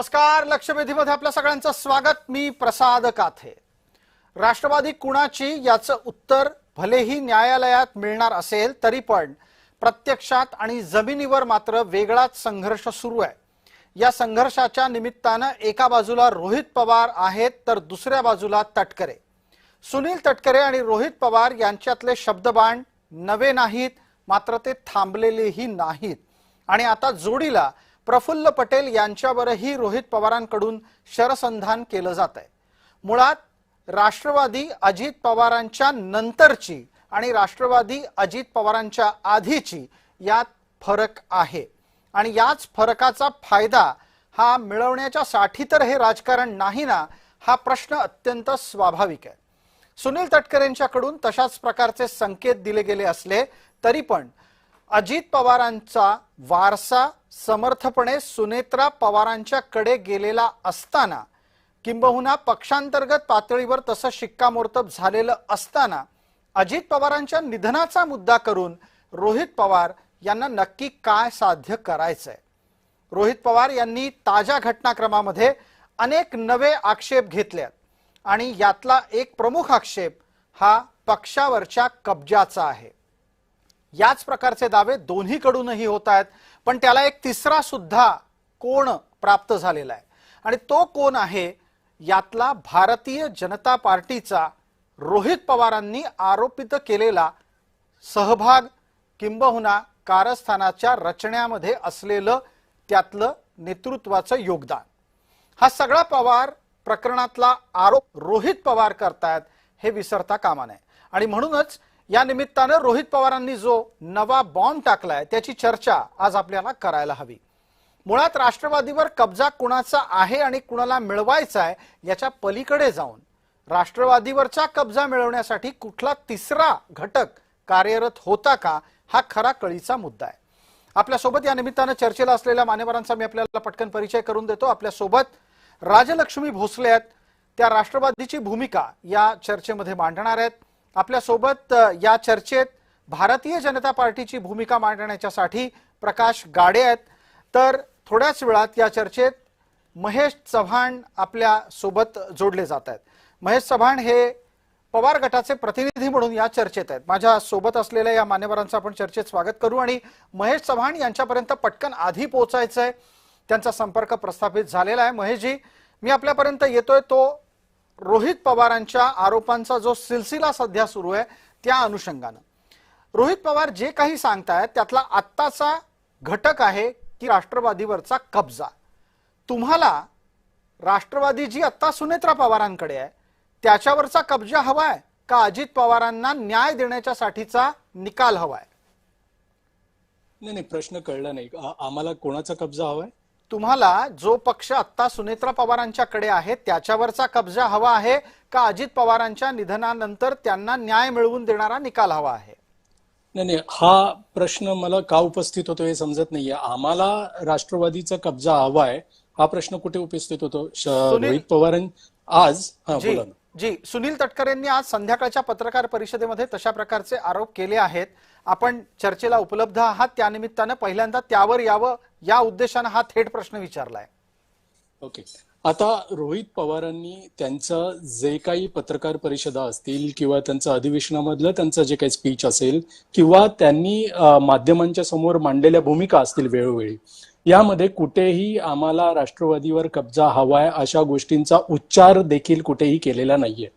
नमस्कार, लक्षवेधीमध्ये आपल्या सगळ्यांचं स्वागत। मी प्रसाद काथे। राष्ट्रवादी कुणाची याचं उत्तर भलेही न्यायालयात मिळणार असेल तरी पण प्रत्यक्षात आणि जमिनीवर मात्र वेगळाच संघर्ष सुरू आहे। या संघर्षाच्या निमित्तानं एका बाजूला रोहित पवार आहेत तर दुसऱ्या बाजूला तटकरे। सुनील तटकरे आणि रोहित पवार यांच्यातले शब्दबाण नवे नाहीत, मात्र ते थांबलेलेही नाहीत आणि आता जोडीला प्रफुल्ल पटेल यांच्यावरही रोहित पवारांकडून शरसंधान केलं जात आहे। मुळात राष्ट्रवादी अजित पवारांच्या नंतरची आणि राष्ट्रवादी अजित पवारांच्या आधीची यात फरक आहे आणि याच फरकाचा फायदा हा मिळवण्याच्या साठी तर हे राजकारण नाही ना, हा प्रश्न अत्यंत स्वाभाविक आहे। सुनील तटकरेंच्याकडून तशाच प्रकारचे संकेत दिले गेले असले तरी पण अजित पवारांचा वारसा समर्थपणे सुनेत्रा पवारांच्याकडे गेलेला असताना, किंबहुना पक्षांतर्गत पातळीवर तसं शिक्कामोर्तब झालेलं असताना अजित पवारांच्या निधनाचा मुद्दा करून रोहित पवार यांना नक्की काय साध्य करायचंय? रोहित पवार यांनी ताज्या घटनाक्रमामध्ये अनेक नवे आक्षेप घेतलेत आणि यातला एक प्रमुख आक्षेप हा पक्षावरच्या कब्जाचा आहे। याच प्रकारचे दावे दोन्हीकडूनही होत आहेत, पण त्याला एक तिसरा सुद्धा कोण प्राप्त झालेला आहे आणि तो कोण आहे? यातला भारतीय जनता पार्टीचा रोहित पवारांनी आरोपित केलेला सहभाग किंबहुना कारस्थानाच्या रचण्यामध्ये असलेलं त्यातलं नेतृत्वाचं योगदान। हा सगळा पवार प्रकरणातला आरोप रोहित पवार करतात हे विसरता कामा नये आणि म्हणूनच या निमित्तानं रोहित पवारांनी जो नवा बॉम्ब टाकलाय त्याची चर्चा आज आपल्याला करायला हवी। मुळात राष्ट्रवादीवर कब्जा कुणाचा आहे आणि कुणाला मिळवायचा आहे याच्या पलीकडे जाऊन राष्ट्रवादीवरचा कब्जा मिळवण्यासाठी कुठला तिसरा घटक कार्यरत होता का, हा खरा कळीचा मुद्दा आहे। आपल्यासोबत या निमित्तानं चर्चेला असलेल्या मान्यवरांचा मी आपल्याला पटकन परिचय करून देतो। आपल्यासोबत राजलक्ष्मी भोसले आहेत, त्या राष्ट्रवादीची भूमिका या चर्चेमध्ये मांडणार आहेत। आपल्यासोबत या चर्चेत भारतीय जनता पार्टीची भूमिका मांडण्यासाठी प्रकाश गाडे आहेत, तर थोड्याच वेळात या चर्चेत महेश चव्हाण आपल्या सोबत जोडले जात आहेत। महेश चव्हाण हे पवार गटाचे प्रतिनिधी म्हणून या चर्चेत आहेत। माझ्या सोबत असलेल्या या मान्यवरांचं आपण चर्चेत स्वागत करू आणि महेश चव्हाण यांच्यापर्यंत पटकन आधी पोहोचायचंय, त्यांचा संपर्क प्रस्थापित झालेला आहे। महेशजी, मी आपल्यापर्यंत येतोय तो रोहित पवारांच्या आरोपांचा जो सिलसिला सध्या सुरू आहे त्या अनुषंगानं रोहित पवार जे काही सांगतायत त्यातला आत्ताचा घटक आहे की राष्ट्रवादीवरचा कब्जा। तुम्हाला राष्ट्रवादी जी आता सुनेत्रा पवारांकडे आहे त्याच्यावरचा कब्जा हवाय का अजित पवारांना न्याय देण्याच्या साठीचा निकाल हवाय? नाही, प्रश्न कळला नाही आम्हाला। कोणाचा कब्जा हवाय? तुम्हाला जो पक्ष आता सुनेत्रा पवारांच्याकडे आहे त्याच्यावरचा कब्जा हवा आहे का अजित पवारांच्या निधनानंतर त्यांना न्याय मिळवून देणारा निकाल हवा आहे? नाही, हा प्रश्न मला का उपस्थित होतो हे समजत नाहीये। आम्हाला राष्ट्रवादीचा कब्जा हवाय हा प्रश्न कुठे उपस्थित होतो? रोहित पवारांनी आज बोला ना। जी, सुनील तटकरेंनी आज संध्याकाळच्या पत्रकार परिषदेमध्ये तशा प्रकारचे आरोप केले आहेत। आपण चर्चेला उपलब्ध आहात, त्यानिमित्तानं पहिल्यांदा त्यावर यावं या उद्देशानं हा थेट प्रश्न विचारलाय। ओके, आता रोहित पवारांनी त्यांचं जे काही पत्रकार परिषदा असतील किंवा त्यांचं अधिवेशनामधलं त्यांचं जे काही स्पीच असेल किंवा त्यांनी माध्यमांच्या समोर मांडलेल्या भूमिका असतील वेळोवेळी, यामध्ये कुठेही आम्हाला राष्ट्रवादीवर कब्जा हवाय अशा गोष्टींचा उच्चार देखील कुठेही केलेला नाहीये।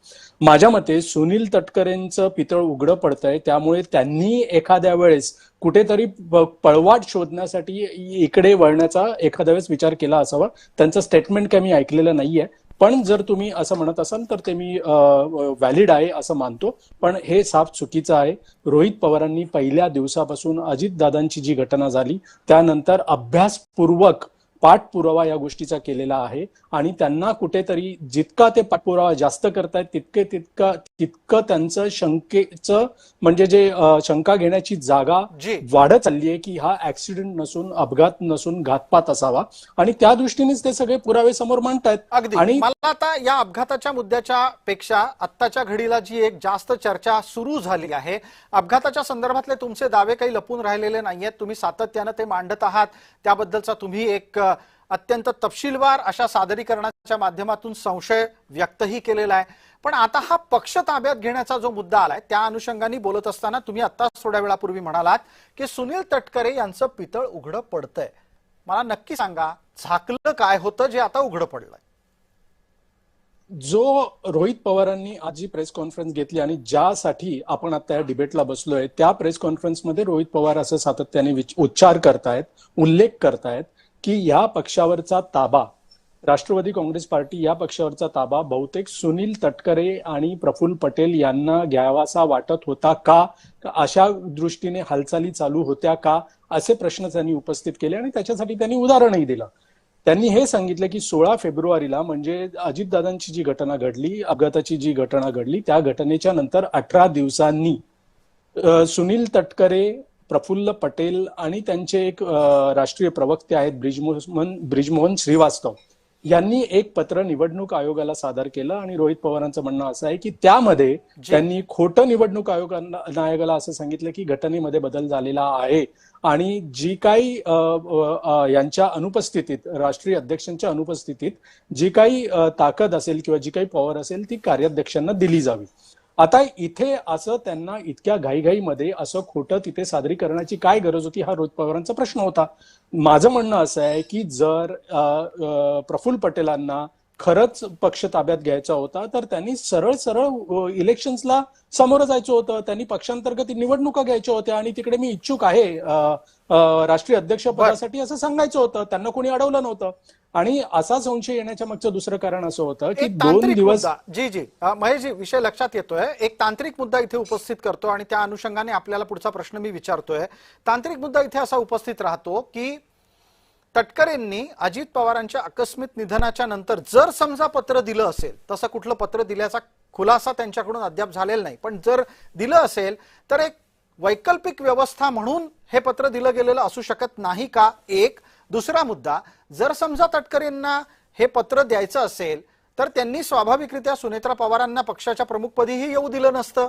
माझ्या मते सुनील तटकरेंचं पितळ उघडं पडतंय, त्यामुळे त्यांनी एखाद्या वेळेस कुठेतरी पळवाट शोधण्यासाठी इकडे वळण्याचा एखाद्या वेळेस विचार केला असावा। त्यांचं स्टेटमेंट काही मी ऐकलेलं नाहीये, पण जर तुम्ही असं म्हणत असाल तर ते मी व्हॅलिड आहे असं मानतो, पण हे साफ चुकीचं आहे। रोहित पवारांनी पहिल्या दिवसापासून अजितदादांची जी घटना झाली त्यानंतर अभ्यासपूर्वक पाठपुरावा या गोष्टीचा केलेला आहे आणि त्यांना कुठेतरी जितका ते पाठपुरावा जास्त करतायत तितकं त्यांचं शंकेचं म्हणजे जे शंका घेण्याची जागा वाढत चालली आहे की हा ऍक्सिडेंट नसून, अपघात नसून घातपात असावा आणि त्या दृष्टीनेच ते सगळे पुरावे समोर मांडतायत। अगदी, आणि मला आता या अपघाताच्या मुद्द्याच्या पेक्षा आत्ताच्या घडीला जी एक जास्त चर्चा सुरू झाली आहे, अपघाताच्या संदर्भातले तुमचे दावे काही लपून राहिलेले नाहीयेत, तुम्ही सातत्यानं ते मांडत आहात, त्याबद्दलचा तुम्ही एक अत्यंत तपशीलवार अशा सादरीकरणाच्या माध्यमातून संशय व्यक्तही केलेला आहे. पण आता हा पक्ष ताब्यात घेण्याचा जो मुद्दा आलाय त्या अनुषंगाने बोलत असताना तुम्ही आता थोड्या वेळापूर्वी म्हणालात की सुनील तटकरे यांचं पितळ उघडं पडतंय. मला नक्की सांगा, झाकलं काय होतं जे आता उघडं पडलंय? जो रोहित पवारांनी आज जी प्रेस कॉन्फरन्स घेतली आणि ज्यासाठी आपण आता या डिबेटला बसलोय, त्या प्रेस कॉन्फरन्समध्ये रोहित पवार असं सातत्याने उच्चार करतायत, उल्लेख करतायत की या पक्षावरचा ताबा, राष्ट्रवादी काँग्रेस पार्टी या पक्षावरचा ताबा बहुतेक सुनील तटकरे आणि प्रफुल्ल पटेल यांना घ्यावासा वाटत होता का, अशा दृष्टीने हालचाली चालू होत्या का, असे प्रश्न त्यांनी उपस्थित केले आणि त्याच्यासाठी त्यांनी उदाहरणही दिलं. त्यांनी हे सांगितलं की 16 फेब्रुवारीला म्हणजे अजितदादांची जी घटना घडली, अपघाताची जी घटना घडली, त्या घटनेच्या नंतर 18 दिवसांनी सुनील तटकरे, प्रफुल्ल पटेल आणि त्यांचे एक राष्ट्रीय प्रवक्ते आहेत ब्रिजमोहन श्रीवास्तव यांनी एक पत्र निवडणूक आयोगाला सादर केलं आणि रोहित पवारांचं म्हणणं असं आहे की त्यामध्ये त्यांनी खोटं निवडणूक आयोगाला असं सांगितलं की घटनेमध्ये बदल झालेला आहे आणि जी काही यांच्या अनुपस्थितीत, राष्ट्रीय अध्यक्षांच्या अनुपस्थितीत जी काही ताकद असेल किंवा जी काही पॉवर असेल ती कार्याध्यक्षांना दिली जावी. आता इथे असं त्यांना इतक्या घाईघाईमध्ये असं खोटं तिथे सादरीकरणाची काय गरज होती, हा रोहित पवारांचा प्रश्न होता. माझं म्हणणं असं आहे की जर प्रफुल्ल पटेलांना खरंच पक्ष ताब्यात घ्यायचा होता तर त्यांनी सरळ सरळ इलेक्शन्सला सामोरं जायचं होतं. त्यांनी पक्षांतर्गत निवडणुका घ्यायच्या होत्या आणि तिकडे मी इच्छुक आहे राष्ट्रीय अध्यक्ष पदासाठी असं सांगायचं होतं. त्यांना कोणी अडवलं नव्हतं. आणि असा संशय येण्याच्या मागचं दुसरं कारण असं होतं की 2 दिवस जी महेशजी, विषय लक्षात येतोय. एक तांत्रिक मुद्दा इथे उपस्थित करतो आणि त्या अनुषंगाने आपल्याला पुढचा प्रश्न मी विचारतोय. तांत्रिक मुद्दा इथे असा उपस्थित राहतो की तटकरेंनी अजित पवारांच्या आकस्मिक निधनाच्या नंतर जर समजा पत्र दिलं असेल, तसं कुठलं पत्र दिल्याचा खुलासा त्यांच्याकडून अद्याप झालेला नाही, पण जर दिलं असेल तर एक वैकल्पिक व्यवस्था म्हणून हे पत्र दिलं गेलेलं असू शकत नाही का? एक. दुसरा मुद्दा, जर समजा तटकरेंना हे पत्र द्यायचं असेल तर त्यांनी स्वाभाविकरित्या सुनेत्रा पवारांना पक्षाच्या प्रमुखपदीही येऊ दिलं नसतं.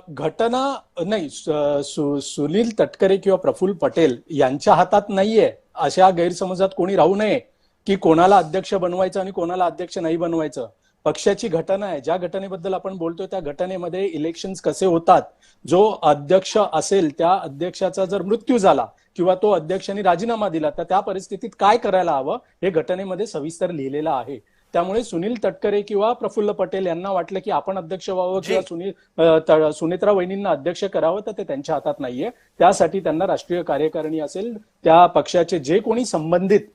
घटना नाही, सुनील तटकरे किंवा प्रफुल्ल पटेल यांच्या हातात नाहीये. अशा गैरसमजात कोणी राहू नये की कोणाला अध्यक्ष बनवायचं आणि कोणाला अध्यक्ष नाही बनवायचं. पक्षाची घटना आहे. ज्या घटनेबद्दल आपण बोलतोय त्या घटनेमध्ये इलेक्शन्स कसे होतात, जो अध्यक्ष असेल त्या अध्यक्षाचा जर मृत्यू झाला किंवा तो अध्यक्षांनी राजीनामा दिला तर त्या परिस्थितीत काय करायला हवं हे घटनेमध्ये सविस्तर लिहिलेलं आहे. त्यामुळे सुनील तटकरे किंवा प्रफुल्ल पटेल यांना वाटलं की आपण अध्यक्ष व्हावं किंवा सुनेत्रा वहिनींना अध्यक्ष करावं तर ते त्यांच्या हातात नाहीये. त्यासाठी त्यांना राष्ट्रीय कार्यकारिणी असेल, त्या पक्षाचे जे कोणी संबंधित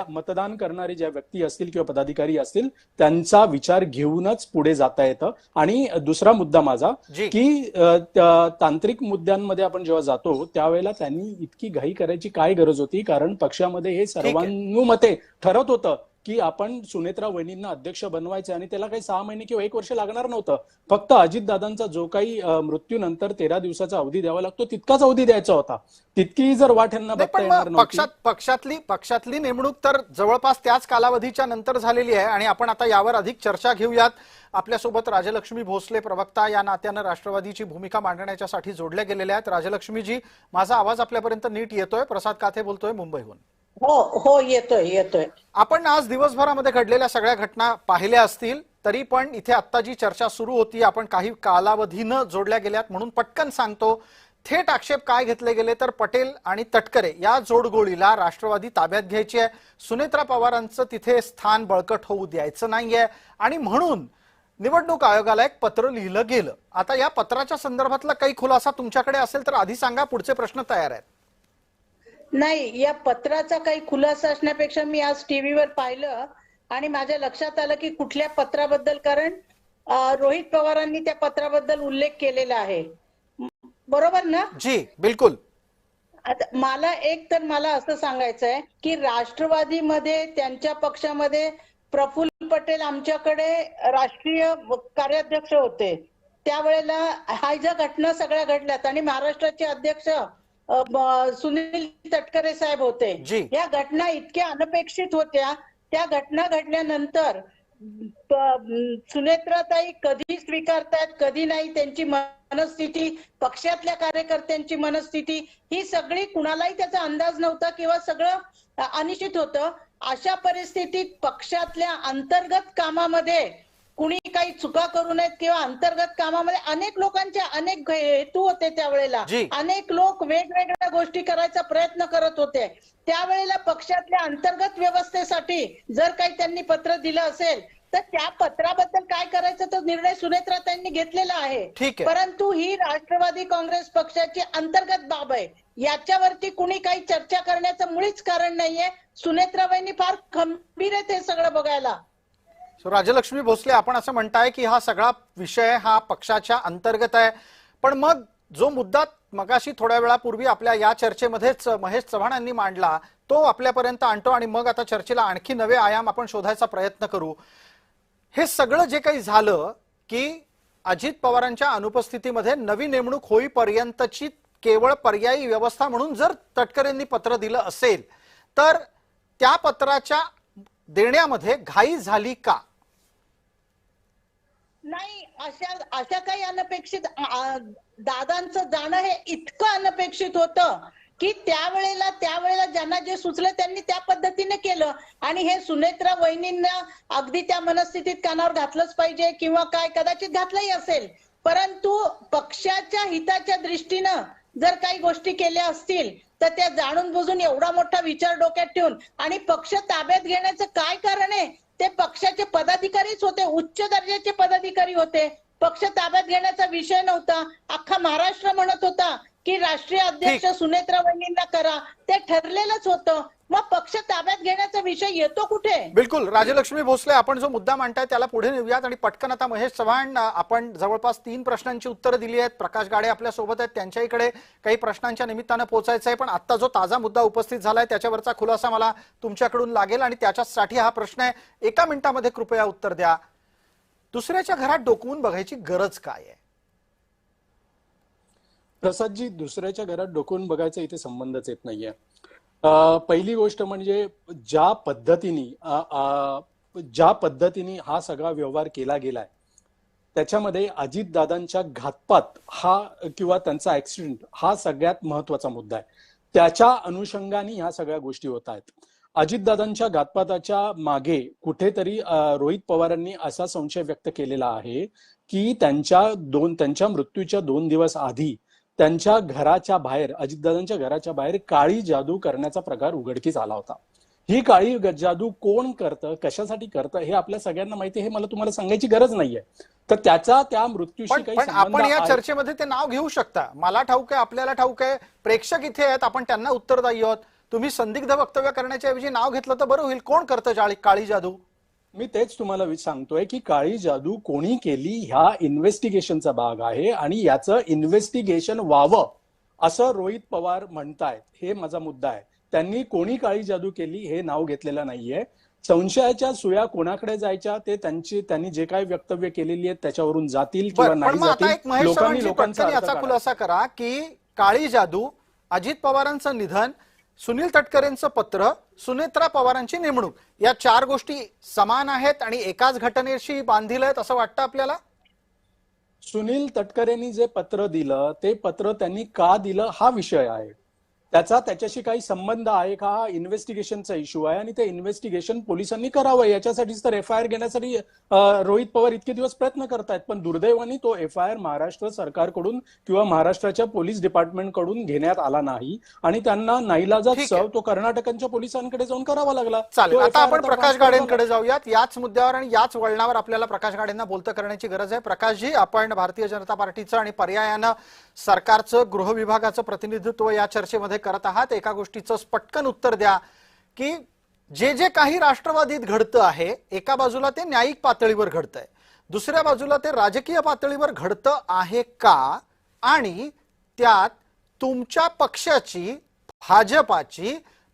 मतदान करणारे ज्या व्यक्ती असतील किंवा पदाधिकारी असतील त्यांचा विचार घेऊनच पुढे जाता येतं. आणि दुसरा मुद्दा माझा की तांत्रिक मुद्द्यांमध्ये आपण जेव्हा जातो त्यावेळेला त्यांनी इतकी घाई करायची काय गरज होती, कारण पक्षामध्ये हे सर्वानुमते ठरत होतं की आपण सुनेत्रा वहिनींना अध्यक्ष बनवायचे आणि त्याला काही 6 महिने किंवा 1 वर्ष लागणार नव्हतं. फक्त अजितदादांचा जो काही मृत्यूनंतर 13 दिवसाचा अवधी द्यावा लागतो तितकाच अवधी द्यायचा होता. तितकी जर वाट यांना बघता येणार नव्हती. पक्षातली नेमणूक तर जवळपास त्याच कालावधीच्या नंतर झालेली आहे आणि आपण आता यावर अधिक चर्चा घेऊयात. आपल्यासोबत राजलक्ष्मी भोसले, प्रवक्ता या नात्यानं राष्ट्रवादीची भूमिका मांडण्याच्यासाठी जोडल्या गेलेल्या आहेत. राजलक्ष्मीजी, माझा आवाज आपल्यापर्यंत नीट येतोय? प्रसाद काथे बोलतोय मुंबईहून. हो येतोय. आपण आज दिवसभरामध्ये घडलेल्या सगळ्या घटना पाहिल्या असतील, तरी पण इथे आता जी चर्चा सुरू होती आपण काही कालावधीनं जोडल्या गेल्यात म्हणून पटकन सांगतो. थेट आक्षेप काय घेतले गेले तर पटेल आणि तटकरे या जोडगोळीला राष्ट्रवादी ताब्यात घ्यायची आहे. सुनेत्रा पवारांचं तिथे स्थान बळकट होऊ द्यायचं नाहीये आणि म्हणून निवडणूक आयोगाला एक पत्र लिहिलं गेलं. आता या पत्राच्या संदर्भातला काही खुलासा तुमच्याकडे असेल तर आधी सांगा, पुढचे प्रश्न तयार आहेत. नाही, या पत्राचा काही खुलासा असण्यापेक्षा मी आज टीव्हीवर पाहिलं आणि माझ्या लक्षात आलं की कुठल्या पत्राबद्दल, कारण रोहित पवारांनी त्या पत्राबद्दल उल्लेख केलेला आहे. बरोबर ना? जी बिलकुल. आता मला असं सांगायचं आहे की राष्ट्रवादीमध्ये त्यांच्या पक्षामध्ये प्रफुल्ल पटेल आमच्याकडे राष्ट्रीय कार्याध्यक्ष होते. त्यावेळेला ह्या ज्या घटना सगळ्या घडल्यात आणि महाराष्ट्राचे अध्यक्ष सुनील तटकरे साहेब होते. या घटना इतक्या अनपेक्षित होत्या. त्या घटना घडल्यानंतर सुनेत्राताई कधी स्वीकारतात कधी नाही, त्यांची मनस्थिती, पक्षातल्या कार्यकर्त्यांची मनस्थिती ही सगळी कुणालाही त्याचा अंदाज नव्हता किंवा सगळं अनिश्चित होतं. अशा परिस्थितीत पक्षातल्या अंतर्गत कामामध्ये कुणी काही चुका करू नयेत किंवा अंतर्गत कामामध्ये अनेक लोकांचे अनेक हेतू होते त्यावेळेला. जी. अनेक लोक वेगवेगळ्या गोष्टी करायचा प्रयत्न करत होते. त्यावेळेला पक्षातल्या अंतर्गत व्यवस्थेसाठी जर काही त्यांनी पत्र दिलं असेल तर त्या पत्राबद्दल काय करायचं तो निर्णय सुनेत्राताईंनी घेतलेला आहे. ठीक आहे. परंतु ही राष्ट्रवादी काँग्रेस पक्षाची अंतर्गत बाब आहे. याच्यावरती कुणी काही चर्चा करण्याचं मुळीच कारण नाहीये. सुनेत्राबाईंनी फार खंबीर आहे ते सगळं बघायला. राजलक्ष्मी भोसले, आपण असं म्हणताय की हा सगळा विषय हा पक्षाच्या अंतर्गत आहे, पण मग जो मुद्दा मगाशी थोड्या वेळापूर्वी आपल्या या चर्चेमध्येच महेश चव्हाणांनी मांडला तो आपल्यापर्यंत आणतो आणि मग आता चर्चेला आणखी नवे आयाम आपण शोधायचा प्रयत्न करू. हे सगळं जे काही झालं की अजित पवारांच्या अनुपस्थितीमध्ये नवी नेमणूक होईपर्यंतची केवळ पर्यायी व्यवस्था म्हणून जर तटकरेंनी पत्र दिलं असेल तर त्या पत्राच्या देण्यामध्ये घाई झाली का? नाही, अशा काही अनपेक्षित दादांचं जाणं हे इतकं अनपेक्षित होतं की त्यावेळेला ज्यांना जे सुचलं त्यांनी त्या पद्धतीने केलं. आणि हे सुनेत्रा वहिनींना अगदी त्या मनस्थितीत कानावर घातलंच पाहिजे किंवा काय, कदाचित घातलंही असेल, परंतु पक्षाच्या हिताच्या दृष्टीनं जर काही गोष्टी केल्या असतील तर त्या जाणून बुजून एवढा मोठा विचार डोक्यात ठेवून आणि पक्ष ताब्यात घेण्याचं काय कारण आहे? ते पक्षाचे पदाधिकारीच होते, उच्च दर्जाचे पदाधिकारी होते. पक्ष ताब्यात घेण्याचा विषय नव्हता. अख्खा महाराष्ट्र म्हणत होता की राष्ट्रीय अध्यक्ष सुनेत्रा वहिनींना करा, ते ठरलेलंच होतं. मग पक्ष ताब्यात घेण्याचा विषय येतो कुठे? बिलकुल. राजलक्ष्मी भोसले, आपण जो मुद्दा मांडताय त्याला पुढे नेऊयात आणि पटकन आता महेश चव्हाण, आपण जवळपास 3 प्रश्नांची उत्तरं दिली आहेत. प्रकाश गाडे आपल्या सोबत आहेत, त्यांच्याकडे काही प्रश्नांच्या निमित्तानं पोहोचायचं आहे, पण आता जो ताजा मुद्दा उपस्थित झालाय त्याच्यावरचा खुलासा मला तुमच्याकडून लागेल आणि त्याच्यासाठी हा प्रश्न आहे. 1 मिनिटामध्ये कृपया उत्तर द्या. दुसऱ्याच्या घरात डोकवून बघायची गरज काय आहे? प्रसादजी, दुसऱ्याच्या घरात डोकून बघायचा इथे संबंधच येत नाहीये. पहिली गोष्ट म्हणजे ज्या पद्धतीने हा सगळा व्यवहार केला गेलाय त्याच्यामध्ये अजितदादांच्या घातपात हा किंवा त्यांचा ऍक्सिडेंट हा सगळ्यात महत्वाचा मुद्दा आहे. त्याच्या अनुषंगाने ह्या सगळ्या गोष्टी होत आहेत. अजितदादांच्या घातपाताच्या मागे कुठेतरी रोहित पवारांनी असा संशय व्यक्त केलेला आहे की त्यांच्या मृत्यूच्या 2 दिवस आधी त्यांच्या घराच्या बाहेर, अजितदादांच्या घराच्या बाहेर काळी जादू करण्याचा प्रकार उघडकीस आला होता. ही काळी जादू कोण करतं, कशासाठी करतं हे आपल्या सगळ्यांना माहिती आहे, हे मला तुम्हाला सांगायची गरज नाहीये. तर त्याचा त्या मृत्यूशी काही पण संबंध आपण या आहे? चर्चेमध्ये ते नाव घेऊ शकता. मला ठाऊक आहे, आपल्याला ठाऊक आहे, प्रेक्षक इथे आहेत, आपण त्यांना उत्तरदायी आहोत. तुम्ही संदिग्ध वक्तव्य करण्याच्या ऐवजी नाव घेतलं तर बरं होईल. कोण करतं काळी जादू? मी तेच तुम्हाला सांगतोय की काळी जादू कोणी केली ह्या इन्व्हेस्टिगेशनचा भाग आहे आणि याचं इन्व्हेस्टिगेशन व्हावं असं रोहित पवार म्हणतायत. हे माझा मुद्दा आहे. त्यांनी कोणी काळी जादू केली हे नाव घेतलेलं नाहीये. संशयाच्या सुया कोणाकडे जायच्या ते त्यांनी जे काही वक्तव्य केलेली आहेत त्याच्यावरून जातील किंवा नाही जातील. लोकांचा याचा खुलासा करा की काळी जादू, अजित पवारांचं निधन, सुनील तटकरेंचं पत्र, सुनेत्रा पवारांची नेमणूक, या 4 गोष्टी समान आहेत आणि एकाच घटनेशी बांधील आहेत असं वाटतं आपल्याला? सुनील तटकरेंनी जे पत्र दिलं ते पत्र त्यांनी का दिलं हा विषय आहे. त्याच्याशी काही संबंध आहे का हा इन्व्हेस्टिगेशनचा इश्यू आहे आणि ते इन्व्हेस्टिगेशन पोलिसांनी करावं. याच्यासाठीच तर FIR घेण्यासाठी रोहित पवार इतके दिवस प्रयत्न करतायत. पण दुर्दैवाने तो FIR महाराष्ट्र सरकारकडून किंवा महाराष्ट्राच्या पोलीस डिपार्टमेंटकडून घेण्यात आला नाही आणि त्यांना नाईलाजात तो कर्नाटकांच्या पोलिसांकडे जाऊन करावा लागला. चालेल, आता आपण प्रकाश गाडेंकडे जाऊयात. याच मुद्द्यावर आणि याच वळणावर आपल्याला प्रकाश गाडेंना बोलतं करण्याची गरज आहे. प्रकाशजी, आपण भारतीय जनता पार्टीचं आणि पर्यायानं सरकारचं, गृह विभागाचं प्रतिनिधित्व या चर्चेमध्ये करत आहात. एका गोष्टीचं पटकन उत्तर द्या की जे काही राष्ट्रवादीत घडतं आहे, एका बाजूला ते न्यायिक पातळीवर घडतंय, दुसऱ्या बाजूला ते राजकीय पातळीवर घडतं आहे का? आणि त्यात तुमच्या पक्षाची,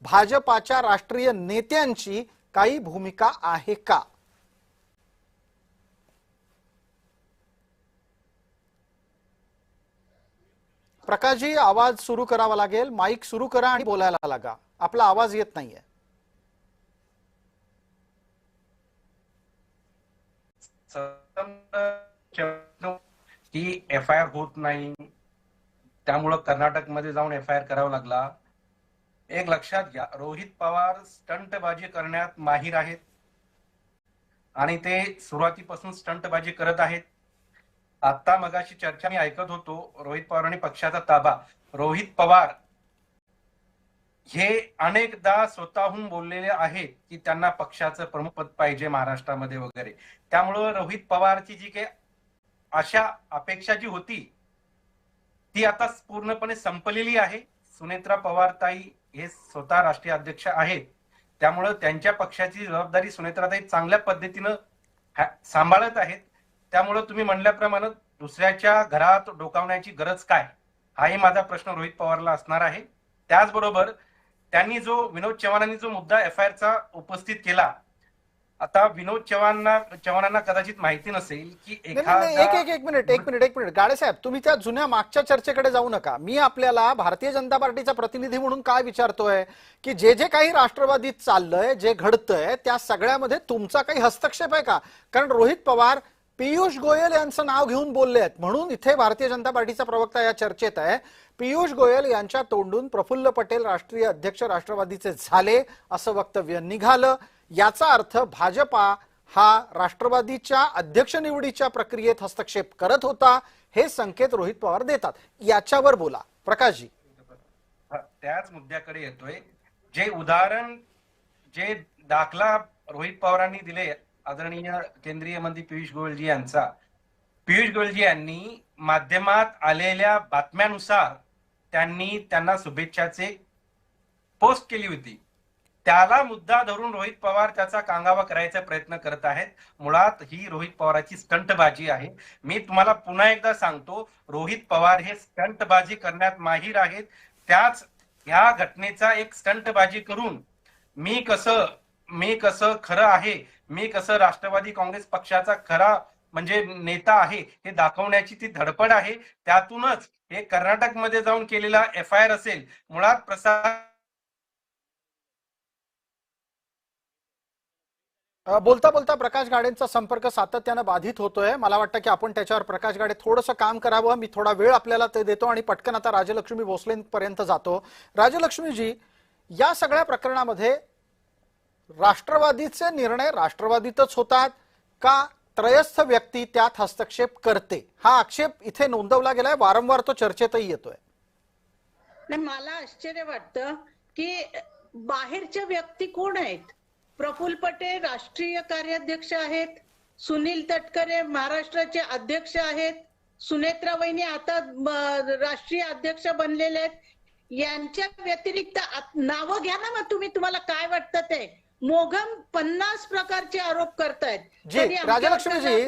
भाजपाच्या राष्ट्रीय नेत्यांची काही भूमिका आहे का? प्रकाशजी, आवाज सुरू करावा लागेल. माईक सुरू करा आणि बोलायला लागा. आपला आवाज येत नाहीये. की FIR होत नाही, त्यामुळं कर्नाटकमध्ये जाऊन FIR करावा लागला. एक लक्षात घ्या, रोहित पवार स्टंटबाजी करण्यात माहीर आहेत आणि ते सुरुवातीपासून स्टंटबाजी करत आहेत. आता मगाशी चर्चा मी ऐकत होतो, रोहित पवार आणि पक्षाचा ताबा. रोहित पवार हे अनेकदा स्वतःहून बोललेले आहेत की त्यांना पक्षाचं प्रमुख पद पाहिजे महाराष्ट्रामध्ये वगैरे. त्यामुळं रोहित पवारची जी काही आशा अपेक्षा जी होती ती आता पूर्णपणे संपलेली आहे. सुनेत्रा पवार ताई हे स्वतः राष्ट्रीय अध्यक्ष आहेत, त्यामुळं त्यांच्या पक्षाची जबाबदारी सुनेत्राताई चांगल्या पद्धतीनं सांभाळत आहेत. त्यामुळं तुम्ही म्हणल्याप्रमाणे दुसऱ्याच्या घरात डोकावण्याची गरज काय, हाही माझा प्रश्न रोहित पवारला असणार आहे. त्याचबरोबर त्यांनी विनोद चव्हाणांनी जो मुद्दा FIR चा उपस्थित केला, आता विनोद चव्हाणांना कदाचित माहिती नसेल की एक मिनिट गाडे साहेब, तुम्ही त्या जुन्या मागच्या चर्चेकडे जाऊ नका. मी आपल्याला भारतीय जनता पार्टीचा प्रतिनिधी म्हणून काय विचारतोय की जे जे काही राष्ट्रवादीत चाललंय, जे घडतंय, त्या सगळ्यामध्ये तुमचा काही हस्तक्षेप आहे का? कारण रोहित पवार पियुष गोयल यांचं नाव घेऊन बोलले आहेत, म्हणून इथे भारतीय जनता पार्टीचा प्रवक्ता या चर्चेत आहे. पियुष गोयल यांच्या तोंडून प्रफुल्ल पटेल राष्ट्रीय अध्यक्ष राष्ट्रवादीचे झाले असं वक्तव्य निघालं. याचा अर्थ भाजपा हा राष्ट्रवादीच्या अध्यक्ष निवडीच्या प्रक्रियेत हस्तक्षेप करत होता, हे संकेत रोहित पवार देतात. याच्यावर बोला प्रकाशजी. त्याच मुद्द्याकडे येतोय. जे उदाहरण, जे दाखला रोहित पवारांनी दिले आदरणीय केंद्रीय मंत्री पियुष गोयलजी यांचा, पियुष गोयलजी यांनी माध्यमात आलेल्या बातम्यानुसार त्यांना शुभेच्छाचे पोस्ट केली होती. त्याला मुद्दा धरून रोहित पवार त्याचा कांगावा करायचा प्रयत्न करत आहेत. मुळात ही रोहित पवाराची स्टंटबाजी आहे. मी तुम्हाला पुन्हा एकदा सांगतो, रोहित पवार हे स्टंटबाजी करण्यात माहीर आहेत. त्याच ह्या घटनेचा एक स्टंटबाजी करून मी कसं खरं आहे, मी कसं राष्ट्रवादी काँग्रेस पक्षाचा खरा म्हणजे नेता आहे हे दाखवण्याची ती धडपड आहे. त्यातूनच हे कर्नाटकमध्ये जाऊन केलेला FIR असेल. मुळात बोलता बोलता प्रकाश गाडेंचा संपर्क सातत्यानं बाधित होतोय. मला वाटतं की आपण त्याच्यावर प्रकाश गाडे थोडंसं काम करावं. मी थोडा वेळ आपल्याला ते देतो आणि पटकन आता राजलक्ष्मी भोसलेंपर्यंत जातो. राजलक्ष्मीजी, या सगळ्या प्रकरणामध्ये राष्ट्रवादीचे निर्णय राष्ट्रवादीतच होतात का त्रयस्थ व्यक्ती त्यात हस्तक्षेप करते, हा आक्षेप इथे नोंदवला गेलाय, वारंवार तो चर्चेतही येतोय. नाही, मला आश्चर्य वाटतं की बाहेरच्या व्यक्ती कोण आहेत? प्रफुल्ल पटेल राष्ट्रीय कार्याध्यक्ष आहेत, सुनील तटकरे महाराष्ट्राचे अध्यक्ष आहेत, सुनेत्रा वहिनी आता राष्ट्रीय अध्यक्ष बनलेले आहेत. यांच्या व्यतिरिक्त नावं घ्या ना मग तुम्ही, तुम्हाला काय वाटतं ते. मोघम 50 प्रकारचे आरोप करतायत. जी राजलक्ष्मीजी,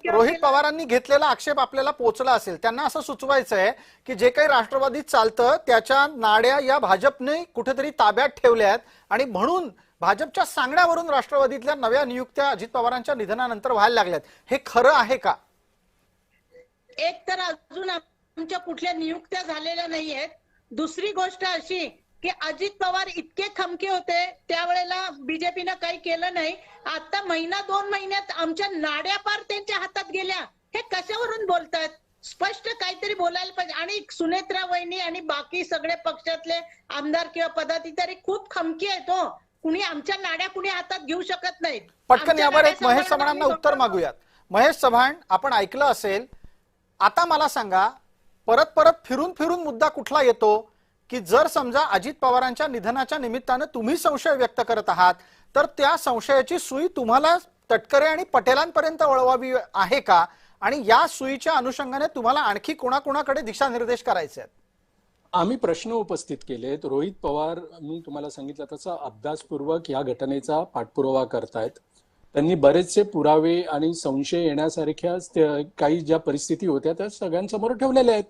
रोहित पवारांनी घेतलेला आक्षेप आपल्याला पोहोचला असेल. त्यांना असं सुचवायचं आहे की जे काही राष्ट्रवादीत चालतं त्याच्या नाड्या या भाजपने कुठेतरी ताब्यात ठेवल्यात आणि म्हणून भाजपच्या सांगण्यावरून राष्ट्रवादीतल्या नव्या नियुक्त्या अजित पवारांच्या निधनानंतर व्हायला लागल्यात. हे खरं आहे का? एक तर अजून आमच्या कुठल्या नियुक्त्या झालेल्या नाहीयेत. दुसरी गोष्ट अशी की अजित पवार इतके खमके होते त्यावेळेला बीजेपीनं काही केलं नाही. आता महिना 2 महिन्यात आमच्या नाड्या पार त्यांच्या हातात गेल्या. हे कशावरून बोलतात? स्पष्ट काहीतरी बोलायला पाहिजे. आणि सुनेत्रा वहिनी आणि बाकी सगळे पक्षातले आमदार किंवा पदाधिकारी खूप खमकी आहेत. हो, कुणी आमच्या नाड्या कुणी हातात घेऊ शकत नाहीत. पटकन यावर एक महेश चव्हाणांना उत्तर मागूयात. महेश चव्हाण, आपण ऐकलं असेल, आता मला सांगा, परत परत फिरून मुद्दा कुठला येतो की जर समजा अजित पवारांच्या निधनाच्या निमित्तानं तुम्ही संशय व्यक्त करत आहात तर त्या संशयाची सुई तुम्हाला तटकरे आणि पटेलांपर्यंत वळवावी आहे का? आणि या सुईच्या अनुषंगाने तुम्हाला आणखी कोणाकोणाकडे दिशानिर्देश करायचे आहेत? आम्ही प्रश्न उपस्थित केलेत. रोहित पवार, मी तुम्हाला सांगितलं तसा अभ्यासपूर्वक या घटनेचा पाठपुरावा करतायत. त्यांनी बरेचसे पुरावे आणि संशय येण्यासारख्या काही ज्या परिस्थिती होत्या त्या सगळ्यांसमोर ठेवलेल्या आहेत.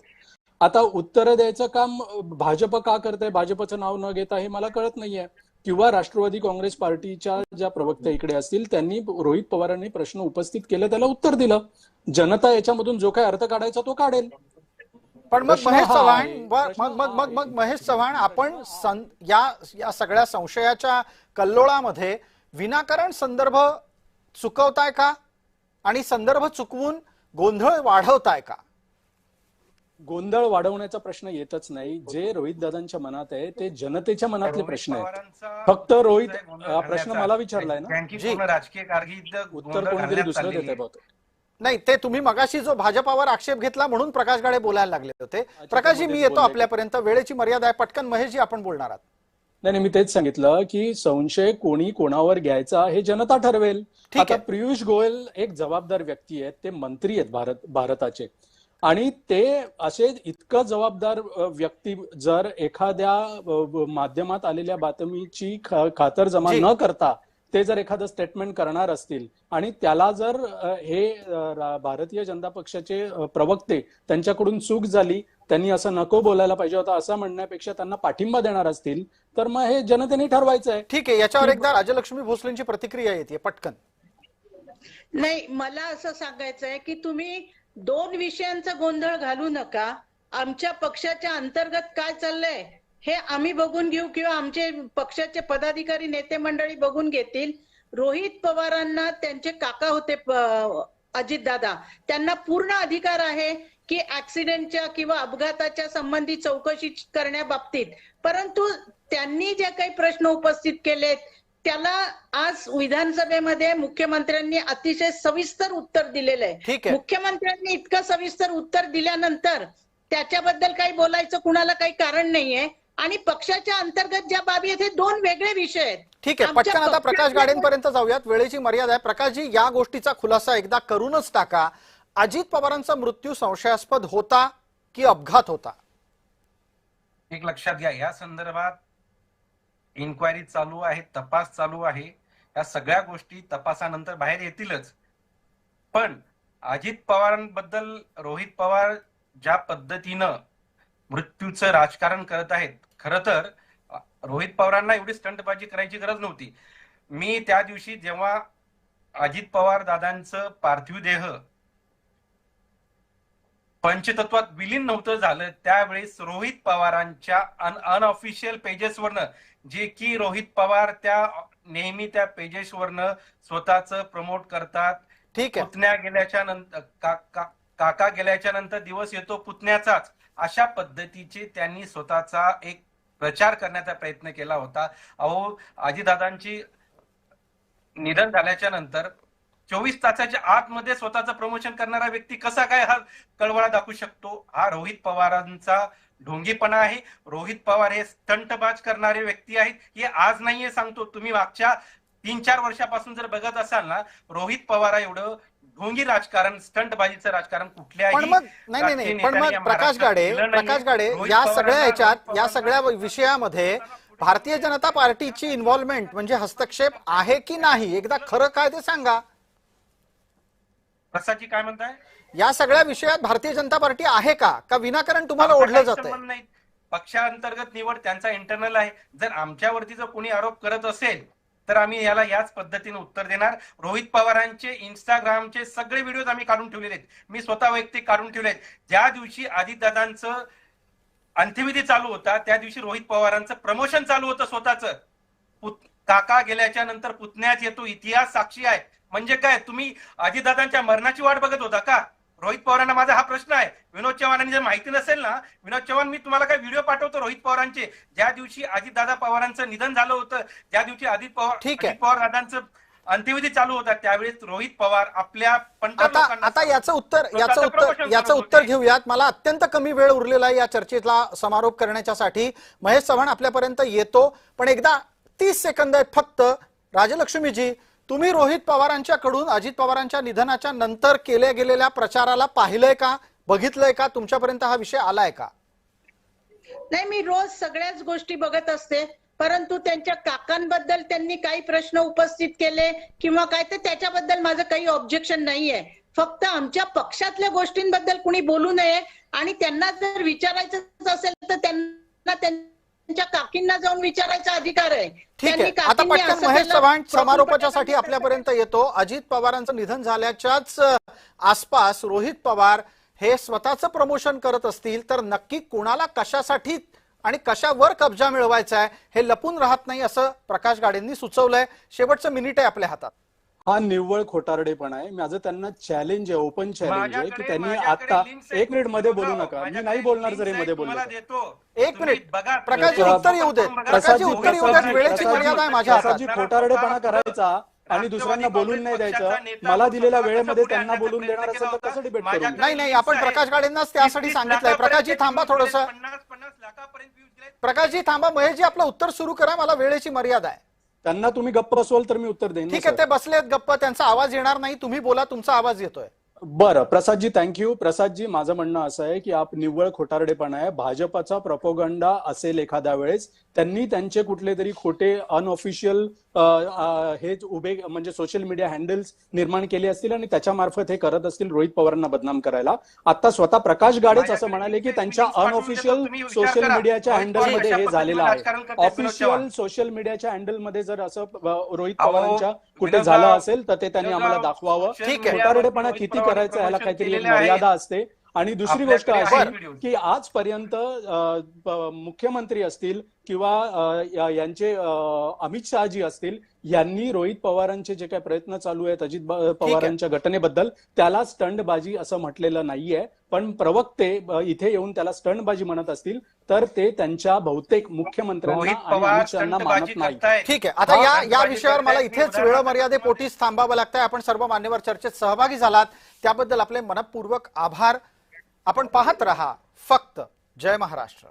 आता उत्तर द्यायचं काम भाजप का करतंय, भाजपचं नाव न घेता, हे मला कळत नाहीये. किंवा राष्ट्रवादी काँग्रेस पार्टीच्या ज्या प्रवक्त्या इकडे असतील त्यांनी रोहित पवारांनी प्रश्न उपस्थित केले, त्याला उत्तर दिलं. जनता याच्यामधून जो काही अर्थ काढायचा तो काढेल. पण मग महेश चव्हाण, महेश चव्हाण, आपण या सगळ्या संशयाच्या कल्लोळामध्ये विनाकारण संदर्भ चुकवताय का? आणि संदर्भ चुकवून गोंधळ वाढवताय का? गोंधळ वाढवण्याचा प्रश्न येतच नाही. जे रोहित दादांच्या मनात आहे ते जनतेच्या मनातले प्रश्न आहेत. फक्त रोहित हा प्रश्न मला विचारलाय ना, त्यांची जी. पूर्ण राजकीय कारकीर्द उत्तर गोंधळ कोणीतरी घालण्यात दुसरं चाललेली देत आहे आहे. बहुतेक. नाही, ते तुम्ही मगाशी जो भाजपावर आक्षेप घेतला म्हणून प्रकाश गाडे बोलायला लागले होते. प्रकाशजी, मी येतो आपल्यापर्यंत. वेळेची मर्यादा आहे. पटकन महेशजी आपण बोलणार आहात. नाही, मी तेच सांगितलं की संशय कोणी कोणावर घ्यायचा हे जनता ठरवेल. ठीक आता आहे. पियुष गोयल एक जबाबदार व्यक्ती आहेत, ते मंत्री आहेत भारताचे, आणि ते असे इतकं जबाबदार व्यक्ती जर एखाद्या माध्यमात आलेल्या बातमीची खातरजमा जी. न करता ते जर एखादं स्टेटमेंट करणार असतील आणि त्याला जर हे भारतीय जनता पक्षाचे प्रवक्ते त्यांच्याकडून चूक झाली, त्यांनी असं नको बोलायला पाहिजे होतं असं म्हणण्यापेक्षा त्यांना पाठिंबा देणार असतील तर मग हे जनतेने ठरवायचं आहे. ठीक आहे, याच्यावर एकदा राजलक्ष्मी भोसलेंची प्रतिक्रिया येते पटकन. नाही, मला असं सांगायचं आहे की तुम्ही दोन विषयांचा गोंधळ घालू नका. आमच्या पक्षाच्या अंतर्गत काय चाललंय हे आम्ही बघून घेऊ किंवा आमचे पक्षाचे पदाधिकारी नेते मंडळी बघून घेतील. रोहित पवारांना त्यांचे काका होते अजितदादा, त्यांना पूर्ण अधिकार आहे की ऍक्सिडेंटच्या किंवा अपघाताच्या संबंधी चौकशी करण्याबाबतीत. परंतु त्यांनी जे काही प्रश्न उपस्थित केलेत त्याला आज विधानसभेमध्ये मुख्यमंत्र्यांनी अतिशय सविस्तर उत्तर दिलेलं ठीक आहे. आहे. मुख्यमंत्र्यांनी इतकं सविस्तर उत्तर दिल्यानंतर त्याच्याबद्दल काही बोलायचं कुणाला काही कारण नाहीये. आणि पक्षाच्या अंतर्गत ज्या बाबी आहेत हे दोन वेगळे विषय आहेत. ठीक आहे, पटकन आता प्रकाश गाडेंपर्यंत जाऊयात. वेळेची मर्यादा आहे. प्रकाशजी, या गोष्टीचा खुलासा एकदा करूनच टाका. अजित पवारांचा मृत्यू संशयास्पद होता की अपघात होता? एक लक्षात घ्या, या संदर्भात इन्क्वायरी चालू आहे, तपास चालू आहे. या सगळ्या गोष्टी तपासानंतर बाहेर येतीलच. पण अजित पवारांबद्दल रोहित पवार ज्या पद्धतीनं मृत्यूचं राजकारण करत आहेत, खरं तर रोहित पवारांना एवढी स्टंटबाजी करायची गरज नव्हती. मी त्या दिवशी जेव्हा अजित पवार दादांचं पार्थिव देह पंचतत्वात विलीन नव्हतं झालं त्यावेळेस रोहित पवारांच्या अनऑफिशियल पेजेसवरनं, जे की रोहित पवार त्या नेहमी त्या पेजेसवरनं स्वतःच प्रमोट करतात. ठीक आहे. पुतण्या गेल्याच्या नंतर काका गेल्याच्या नंतर दिवस येतो पुतण्याचाच, अशा पद्धतीचे त्यांनी स्वतःचा एक प्रचार करण्याचा प्रयत्न केला होता. अहो, अजितदादांची निधन झाल्याच्या नंतर 24 तासाच्या आतमध्ये स्वतःचं प्रमोशन करणारा व्यक्ती कसा काय हा कळवळा दाखवू शकतो? हा रोहित पवारांचा ढोंगीपणा आहे. रोहित पवार हे स्टंटबाज करणारे व्यक्ती आहेत. हे आज नाहीये सांगतो, तुम्ही मागच्या 3-4 वर्षापासून जर बघत असाल ना, रोहित पवार एवढं ढोंगी राजकारण, स्टंटबाजीचं राजकारण कुठल्याही पण मग नाही, पण मग प्रकाश गाडे या सगळ्या ह्याच्यात, या सगळ्या विषयामध्ये भारतीय जनता पार्टीची इन्व्हॉल्वमेंट म्हणजे हस्तक्षेप आहे की नाही? एकदा खरं काय ते सांगा. प्रसादजी काय म्हणताय? या सगळ्या विषयात भारतीय जनता पार्टी आहे का विनाकारण तुम्हाला ओढलं जातंय? पक्षांतर्गत निवड त्यांचा इंटरनल आहे. जर आमच्यावरती जर कोणी आरोप करत असेल तर आम्ही याला याच पद्धतीने उत्तर देणार. रोहित पवारांचे इंस्टाग्रामचे सगळे व्हिडिओ आम्ही काढून ठेवलेले आहेत. मी स्वतः वैयक्तिक काढून ठेवले आहेत. ज्या दिवशी अजितदादांचं अंत्यविधी चालू होता त्या दिवशी रोहित पवारांचं प्रमोशन चालू होतं स्वतःच. काका गेल्याच्या नंतर पुतण्यात येतो, इतिहास साक्षी आहे. म्हणजे काय, तुम्ही अजितदादांच्या मरणाची वाट बघत होता का? रोहित पवारांना माझा हा प्रश्न आहे. विनोद चव्हाणांनी जर माहिती नसेल ना, विनोद चव्हाण, मी तुम्हाला काय व्हिडिओ पाठवतो रोहित पवारांचे. ज्या दिवशी अजितदादा पवारांचं निधन झालं होतं, ज्या दिवशी अजित पवार दादांचं अंत्यविधी चालू होता, त्यावेळेस रोहित पवार आपल्या आता याचं उत्तर घेऊयात. मला अत्यंत कमी वेळ उरलेला आहे या चर्चेला समारोप करण्यासाठी. महेश चव्हाण आपल्यापर्यंत येतो, पण एकदा 30 सेकंद आहेत फक्त. राजलक्ष्मीजी, तुम्ही रोहित पवारांच्याकडून अजित पवारांच्या निधनाच्या नंतर केल्या गेलेल्या प्रचाराला पाहिलंय का, बघितलंय का? तुमच्यापर्यंत हा विषय आलाय का? नाही, मी रोज सगळ्याच गोष्टी बघत असते. परंतु त्यांच्या काकांबद्दल त्यांनी काही प्रश्न उपस्थित केले किंवा काय, तर त्याच्याबद्दल माझं काही ऑब्जेक्शन नाहीये. फक्त आमच्या पक्षातल्या गोष्टींबद्दल कुणी बोलू नये. आणि त्यांना जर विचारायचं असेल तर त्यांना त्यांच्या काकींना जाऊन विचारायचा अधिकार आहे. ठीक आहे, आता पटकन महेश चव्हाण समारोपाच्यासाठी आपल्यापर्यंत येतो. अजित पवारांचं निधन झाल्याच्याच आसपास रोहित पवार हे स्वतःचं प्रमोशन करत असतील तर नक्की कोणाला, कशासाठी आणि कशावर कब्जा मिळवायचा आहे हे लपून राहत नाही असं प्रकाश गाडेंनी सुचवलंय. शेवटचं मिनिट आहे आपल्या हातात. हा निव्वळ खोटारडेपणा आहे. माझं त्यांना चॅलेंज आहे, ओपन चॅलेंज आहे की त्यांनी आता एक मिनिट मध्ये बोलू नका. मी नाही बोलणार जरी मध्ये बोललो तर. एक मिनिट प्रकाशजी उत्तर येऊ देत. प्रकाशजी उत्तर येऊ देत. वेळेची मर्यादा आहे माझ्या हातात. प्रसादजी खोटारडेपणा करायचा आणि दुसऱ्यांना बोलून नाही द्यायचं, मला दिलेल्या वेळेमध्ये त्यांना बोलून देणार असेल तर कसं डिबेट करू? नाही आपण प्रकाश गाडेंनाच त्यासाठी सांगितलंय. प्रकाशजी थांबा थोडंसं. प्रकाशजी थांबा. महेशजी आपलं उत्तर सुरू करा, मला वेळेची मर्यादा आहे. त्यांना तुम्ही गप्प बसवाल तर मी उत्तर देईन. ठीक आहे, ते बसलेत गप्प, त्यांचा आवाज येणार नाही. तुम्ही बोला, तुमचा आवाज येतोय. बरं प्रसादजी, थँक्यू. प्रसादजी, माझं म्हणणं असं आहे की आप निव्वळ खोटारडेपणा आहे. भाजपचा प्रोपोगंडा असेल एखाद्या वेळेस, त्यांनी त्यांचे कुठले तरी खोटे अनऑफिशियल हे उभे म्हणजे सोशल मीडिया हँडल्स निर्माण केले असतील आणि त्याच्या मार्फत हे करत असतील रोहित पवारांना बदनाम करायला. आता स्वतः प्रकाश गाडेच असं म्हणाले की त्यांच्या अनऑफिशियल सोशल मीडियाच्या हँडलमध्ये हे झालेलं आहे. ऑफिशियल सोशल मीडियाच्या हँडलमध्ये जर असं रोहित पवारांच्या कुठे झालं असेल तर ते त्यांनी आम्हाला दाखवावं. खोटारडेपणा किती करायचं याला काहीतरी एक मर्यादा असते. आणि दुसरी गोष्ट अशी की आजपर्यंत मुख्यमंत्री असतील किंवा यांचे अमित शहाजी असतील, यांनी रोहित पवारांचे जे काही प्रयत्न चालू आहेत अजित पवारांच्या घटनेबद्दल त्याला स्टंटबाजी असं म्हटलेलं नाहीये. पण प्रवक्ते इथे येऊन त्याला स्टंटबाजी म्हणत असतील तर ते त्यांच्या बहुतेक मुख्यमंत्र्यांना आणि अमित शहाना मानत नाही. ठीक आहे, आता या विषयावर मला इथेच वेळ मर्यादेपोटीच थांबावं लागतंय. आपण सर्व मान्यवर चर्चेत सहभागी झालात त्याबद्दल आपले मनपूर्वक आभार. आपण पाहत रहा फक्त जय महाराष्ट्र.